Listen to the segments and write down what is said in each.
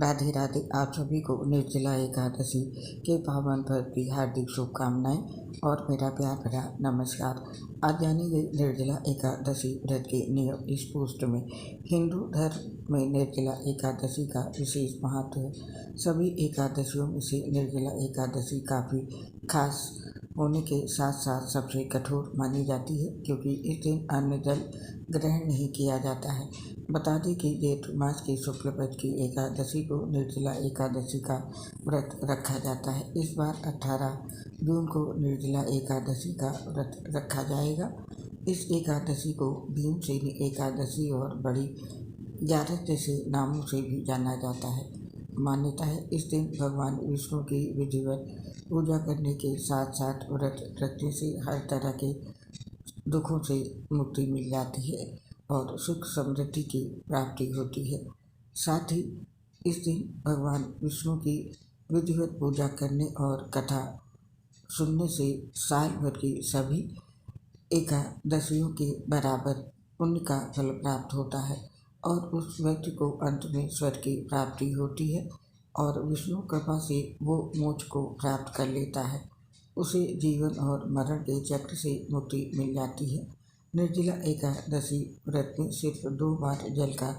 राधे राधे। आप सभी को निर्जला एकादशी के पावन पर्व की हार्दिक शुभकामनाएं और मेरा प्यार भरा नमस्कार। आज जानेंगे निर्जला एकादशी व्रत के नियम। इस पोस्ट में हिंदू धर्म में निर्जला एकादशी का विशेष महत्व है। सभी एकादशियों में से निर्जला एकादशी काफ़ी खास होने के साथ साथ सबसे कठोर मानी जाती है, क्योंकि इस दिन अन्न जल ग्रहण नहीं किया जाता है। बता दें कि जेठ मास की शुक्ल पक्ष की एकादशी को निर्जला एकादशी का व्रत रखा जाता है। इस बार 18 जून को निर्जला एकादशी का व्रत रखा जाएगा। इस एकादशी को भीमसेनी एकादशी और बड़ी ग्यारस जैसे नामों से भी जाना जाता है। मान्यता है इस दिन भगवान विष्णु की विधिवत पूजा करने के साथ साथ व्रत रखने से हर तरह के दुखों से मुक्ति मिल जाती है और सुख समृद्धि की प्राप्ति होती है। साथ ही इस दिन भगवान विष्णु की विधिवत पूजा करने और कथा सुनने से साल भर की सभी एकादशियों के बराबर पुण्य का फल प्राप्त होता है और उस व्यक्ति को अंत में स्वर्ग की प्राप्ति होती है और विष्णु कृपा से वो मोक्ष को प्राप्त कर लेता है। उसे जीवन और मरण के चक्र से मुक्ति मिल जाती है। निर्जला एकादशी व्रत में सिर्फ 2 बार जल का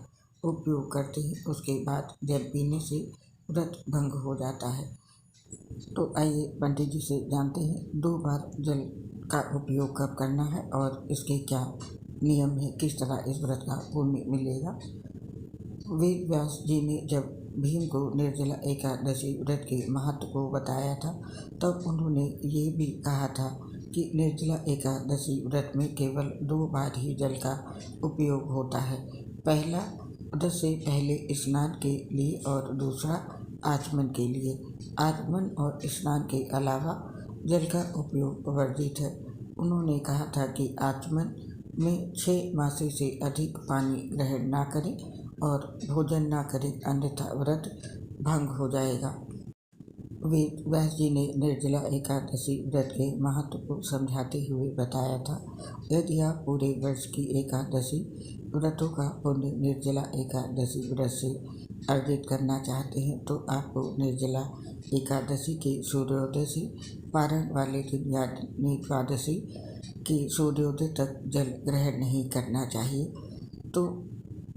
उपयोग करते हैं, उसके बाद जल पीने से व्रत भंग हो जाता है। तो आइए पंडित जी से जानते हैं 2 बार जल का उपयोग कब करना है और इसके क्या नियम है, किस तरह इस व्रत का पुण्य मिलेगा। वेद व्यास जी ने जब भीम को निर्जला एकादशी व्रत के महत्व को बताया था, तब उन्होंने ये भी कहा था कि निर्जला एकादशी व्रत में केवल 2 बार ही जल का उपयोग होता है। पहला व्रत से पहले स्नान के लिए और दूसरा आचमन के लिए। आचमन और स्नान के अलावा जल का उपयोग वर्जित है। उन्होंने कहा था कि आचमन में 6 मासे से अधिक पानी ग्रहण ना करें और भोजन ना करें, अन्यथा व्रत भंग हो जाएगा। वेद व्यास जी ने निर्जला एकादशी व्रत के महत्व को समझाते हुए बताया था, यदि आप पूरे वर्ष की एकादशी व्रतों का पुण्य निर्जला एकादशी व्रत से अर्जित करना चाहते हैं तो आपको निर्जला एकादशी के सूर्योदय से पारण वाले दिन यानी द्वादशी की सूर्योदय तक जल ग्रहण नहीं करना चाहिए। तो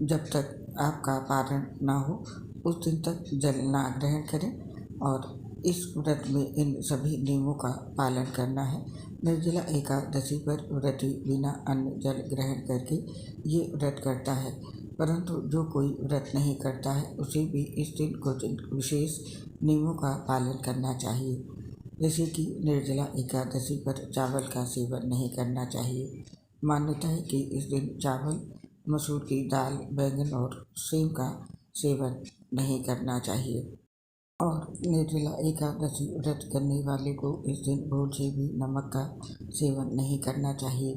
जब तक आपका पारण ना हो उस दिन तक जल ना ग्रहण करें और इस व्रत में इन सभी नियमों का पालन करना है। निर्जला एकादशी पर व्रती बिना अन्न जल ग्रहण करके ये व्रत करता है, परंतु जो कोई व्रत नहीं करता है उसे भी इस दिन कुछ विशेष नियमों का पालन करना चाहिए। जैसे कि निर्जला एकादशी पर चावल का सेवन नहीं करना चाहिए। मान्यता है कि इस दिन चावल, मसूर की दाल, बैंगन और सेम का सेवन नहीं करना चाहिए और निर्जला एकादशी व्रत करने वाले को इस दिन भूल से भी नमक का सेवन नहीं करना चाहिए।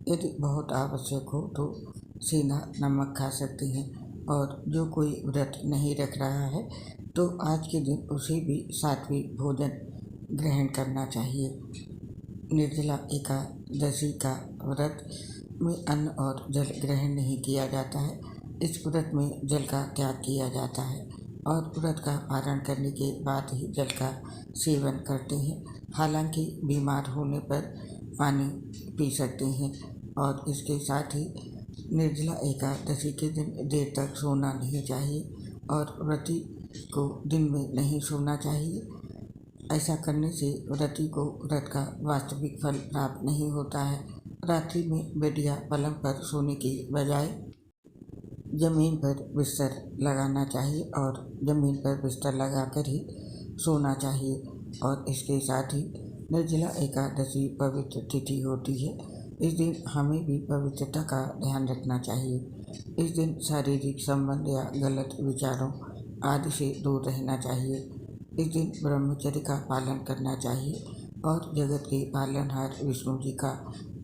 यदि बहुत आवश्यक हो तो सीधा नमक खा सकते हैं और जो कोई व्रत नहीं रख रहा है तो आज के दिन उसे भी सात्विक भोजन ग्रहण करना चाहिए। निर्जला एकादशी का व्रत में अन्न और जल ग्रहण नहीं किया जाता है। इस व्रत में जल का त्याग किया जाता है और व्रत का पारण करने के बाद ही जल का सेवन करते हैं। हालांकि बीमार होने पर पानी पी सकते हैं और इसके साथ ही निर्जला एकादशी के दिन देर तक सोना नहीं चाहिए और व्रती को दिन में नहीं सोना चाहिए। ऐसा करने से व्रती को व्रत का वास्तविक फल प्राप्त नहीं होता है। रात्रि में बेड या पलंग पर सोने की बजाय जमीन पर बिस्तर लगाना चाहिए और जमीन पर बिस्तर लगाकर ही सोना चाहिए। और इसके साथ ही निर्जला एकादशी पवित्र तिथि होती है। इस दिन हमें भी पवित्रता का ध्यान रखना चाहिए। इस दिन शारीरिक संबंध या गलत विचारों आदि से दूर रहना चाहिए। इस दिन ब्रह्मचर्य का पालन करना चाहिए और जगत के पालनहार विष्णु जी का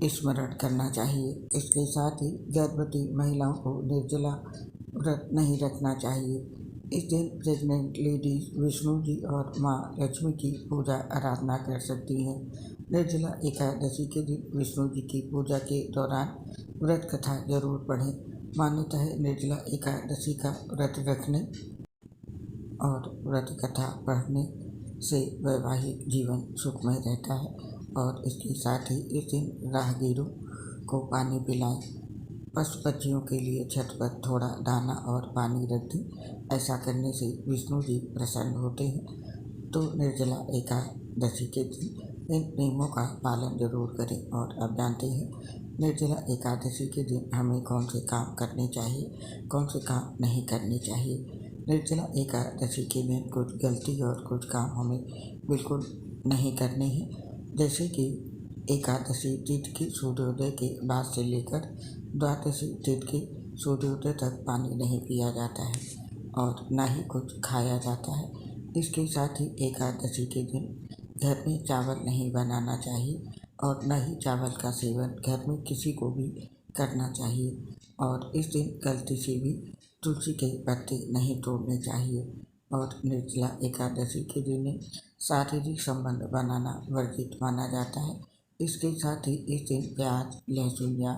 स्मरण करना चाहिए। इसके साथ ही गर्भवती महिलाओं को निर्जला व्रत नहीं रखना चाहिए। इस दिन प्रेग्नेंट लेडीज विष्णु जी और माँ लक्ष्मी की पूजा आराधना कर सकती हैं। निर्जला एकादशी के दिन विष्णु जी की पूजा के दौरान व्रत कथा जरूर पढ़ें। मान्यता है निर्जला एकादशी का व्रत रखने और व्रत कथा पढ़ने से वैवाहिक जीवन सुखमय रहता है। और इसके साथ ही इस दिन राहगीरों को पानी पिलाएं। पशु पक्षियों के लिए छत पर थोड़ा दाना और पानी रख दें। ऐसा करने से विष्णु जी प्रसन्न होते हैं। तो निर्जला एकादशी के दिन इन नियमों का पालन जरूर करें। और अब जानते हैं निर्जला एकादशी के दिन हमें कौन से काम करने चाहिए, कौन से काम नहीं करने चाहिए। निर्जला एकादशी के दिन कुछ गलती और कुछ काम हमें बिल्कुल नहीं करने हैं। जैसे कि एकादशी तिथि की सूर्योदय के बाद से लेकर द्वादशी तिथि के सूर्योदय तक पानी नहीं पिया जाता है और ना ही कुछ खाया जाता है। इसके साथ ही एकादशी के दिन घर में चावल नहीं बनाना चाहिए और न ही चावल का सेवन घर में किसी को भी करना चाहिए। और इस दिन गलती से भी तुलसी के पत्ते नहीं तोड़ने चाहिए। और निर्जला एकादशी के दिन शारीरिक संबंध बनाना वर्जित माना जाता है। इसके साथ ही इस दिन प्याज, लहसुन या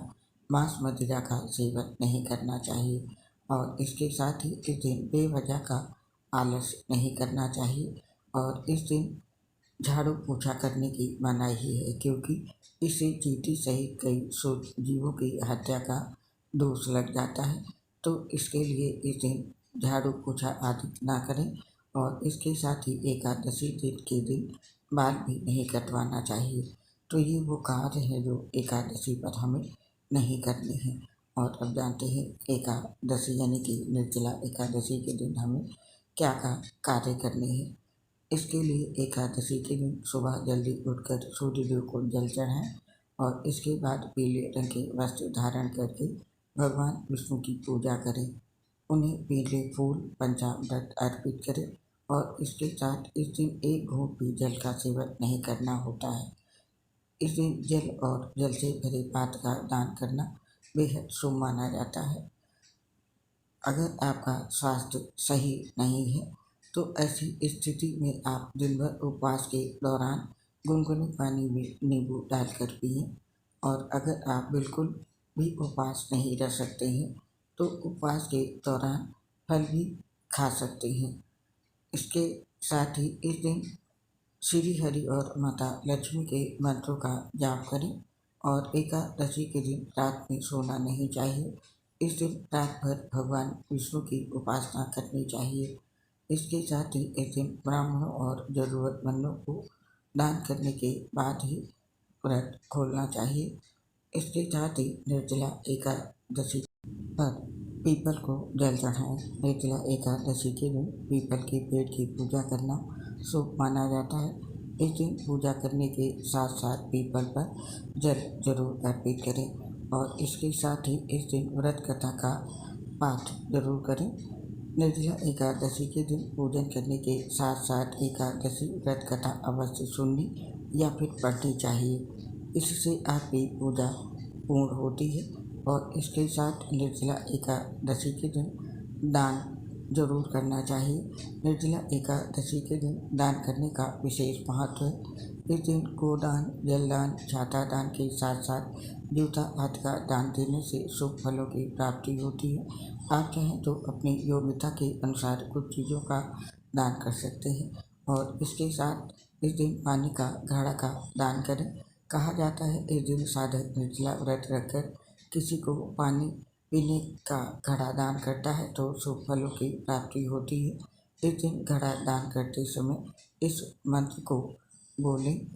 मांस मदिरा का सेवन नहीं करना चाहिए। और इसके साथ ही इस दिन बेवजह का आलस नहीं करना चाहिए। और इस दिन झाड़ू पोछा करने की मनाही है, क्योंकि इससे चींटी सहित कई जीवों की हत्या का दोष लग जाता है। तो इसके लिए इस दिन झाड़ू पोछा आदि ना करें। और इसके साथ ही एकादशी दिन के दिन बाल भी नहीं कटवाना चाहिए। तो ये वो कार्य हैं जो एकादशी पर हमें नहीं करने हैं। और अब जानते हैं एकादशी यानी कि निर्जला एकादशी के दिन हमें क्या कार्य करने हैं। इसके लिए एकादशी के दिन सुबह जल्दी उठकर सूर्यदेव को जल चढ़ाएं और इसके बाद पीले रंग के वस्त्र धारण करके भगवान विष्णु की पूजा करें। उन्हें पीले फूल पंचामृत अर्पित करें। और इसके साथ इस दिन एक घूंट भी जल का सेवन नहीं करना होता है। इस दिन जल और जल से भरे पात्र का दान करना बेहद शुभ माना जाता है। अगर आपका स्वास्थ्य सही नहीं है तो ऐसी स्थिति में आप दिन भर उपवास के दौरान गुनगुने पानी में नींबू डालकर पिएं। और अगर आप बिल्कुल भी उपवास नहीं रह सकते हैं तो उपवास के दौरान फल भी खा सकते हैं। इसके साथ ही इस दिन श्री हरि और माता लक्ष्मी के मंत्रों का जाप करें। और एकादशी के दिन रात में सोना नहीं चाहिए। इस दिन रात भर भगवान विष्णु की उपासना करनी चाहिए। इसके साथ ही इस दिन ब्राह्मणों और जरूरतमंदों को दान करने के बाद ही व्रत खोलना चाहिए। इसके साथ ही निर्जला एकादशी पर पीपल को जल चढ़ाएं। निर्जला एकादशी के दिन पीपल के पेड़ की पूजा करना शुभ माना जाता है। इस दिन पूजा करने के साथ साथ पीपल पर जल जरूर अर्पित करें। और इसके साथ ही इस दिन व्रत कथा का पाठ जरूर करें। निर्जला एकादशी के दिन पूजन करने के साथ साथ एकादशी व्रत कथा अवश्य सुननी या फिर पढ़नी चाहिए। इससे आपकी पूजा पूर्ण होती है। और इसके साथ निर्जला एकादशी के दिन दान जरूर करना चाहिए। निर्जला एकादशी के दिन दान करने का विशेष महत्व है। इस दिन गोदान, जलदान, छाता दान के साथ साथ जूता आदि का दान देने से शुभ फलों की प्राप्ति होती है। आप चाहें तो अपनी योग्यता के अनुसार कुछ चीज़ों का दान कर सकते हैं। और इसके साथ इस दिन पानी का घड़ा का दान करें। कहा जाता है इस दिन साधक निर्जला व्रत रखकर किसी को पानी पीने का घड़ा दान करता है तो शुभ फलों की प्राप्ति होती है। इस दिन घड़ा दान करते समय इस मंत्र को बोलें।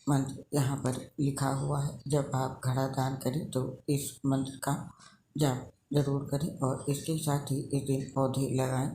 मंत्र यहाँ पर लिखा हुआ है। जब आप घड़ा दान करें तो इस मंत्र का जाप जरूर करें। और इसके साथ ही इस दिन पौधे लगाएं।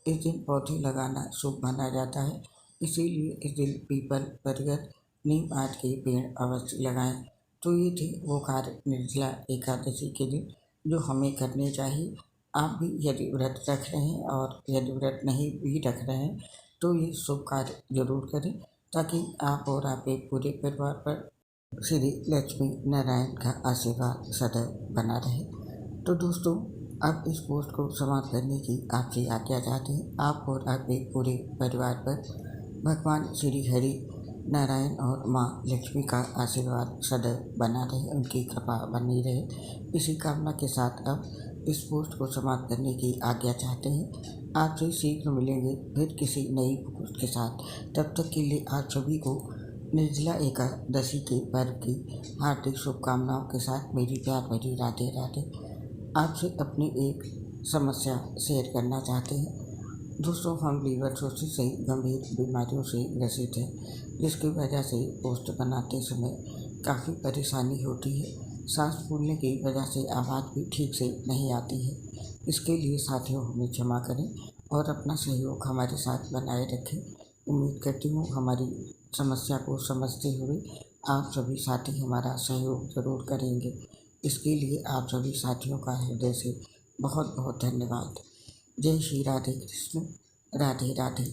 इस दिन पौधे लगाना शुभ माना जाता है। इसीलिए इस दिन पीपल, बरगद, नीम आदि के पेड़ अवश्य लगाएं। तो ये थे वो कार्य निर्जला एकादशी के दिन जो हमें करने चाहिए। आप भी यदि व्रत रख रहे हैं और यदि व्रत नहीं भी रख रहे हैं तो ये शुभ कार्य जरूर करें, ताकि आप और आपके पूरे परिवार पर श्री लक्ष्मी नारायण का आशीर्वाद सदैव बना रहे। तो दोस्तों, अब इस पोस्ट को समाप्त करने की आपसे आज्ञा चाहते हैं। आप और आपके पूरे परिवार पर भगवान श्री हरि नारायण और माँ लक्ष्मी का आशीर्वाद सदैव बना रहे, उनकी कृपा बनी रहे। इसी कामना के साथ अब इस पोस्ट को समाप्त करने की आज्ञा चाहते हैं। आपसे शीघ्र मिलेंगे फिर किसी नई पोस्ट के साथ। तब तक के लिए आप सभी को निर्जला एकादशी के पर्व की हार्दिक शुभकामनाओं के साथ मेरी प्यार भरी राधे राधे। आपसे अपनी एक समस्या शेयर करना चाहते हैं। दोस्तों, हम लीवर सोसिस से गंभीर बीमारियों से ग्रसित हैं, जिसकी वजह से पोस्ट बनाते समय काफ़ी परेशानी होती है। सांस फूलने की वजह से आवाज़ भी ठीक से नहीं आती है। इसके लिए साथियों हमें क्षमा करें और अपना सहयोग हमारे साथ बनाए रखें। उम्मीद करती हूँ हमारी समस्या को समझते हुए आप सभी साथी हमारा सहयोग ज़रूर करेंगे। इसके लिए आप सभी साथियों का हृदय से बहुत बहुत धन्यवाद। जय श्री राधे कृष्ण। राधे राधे।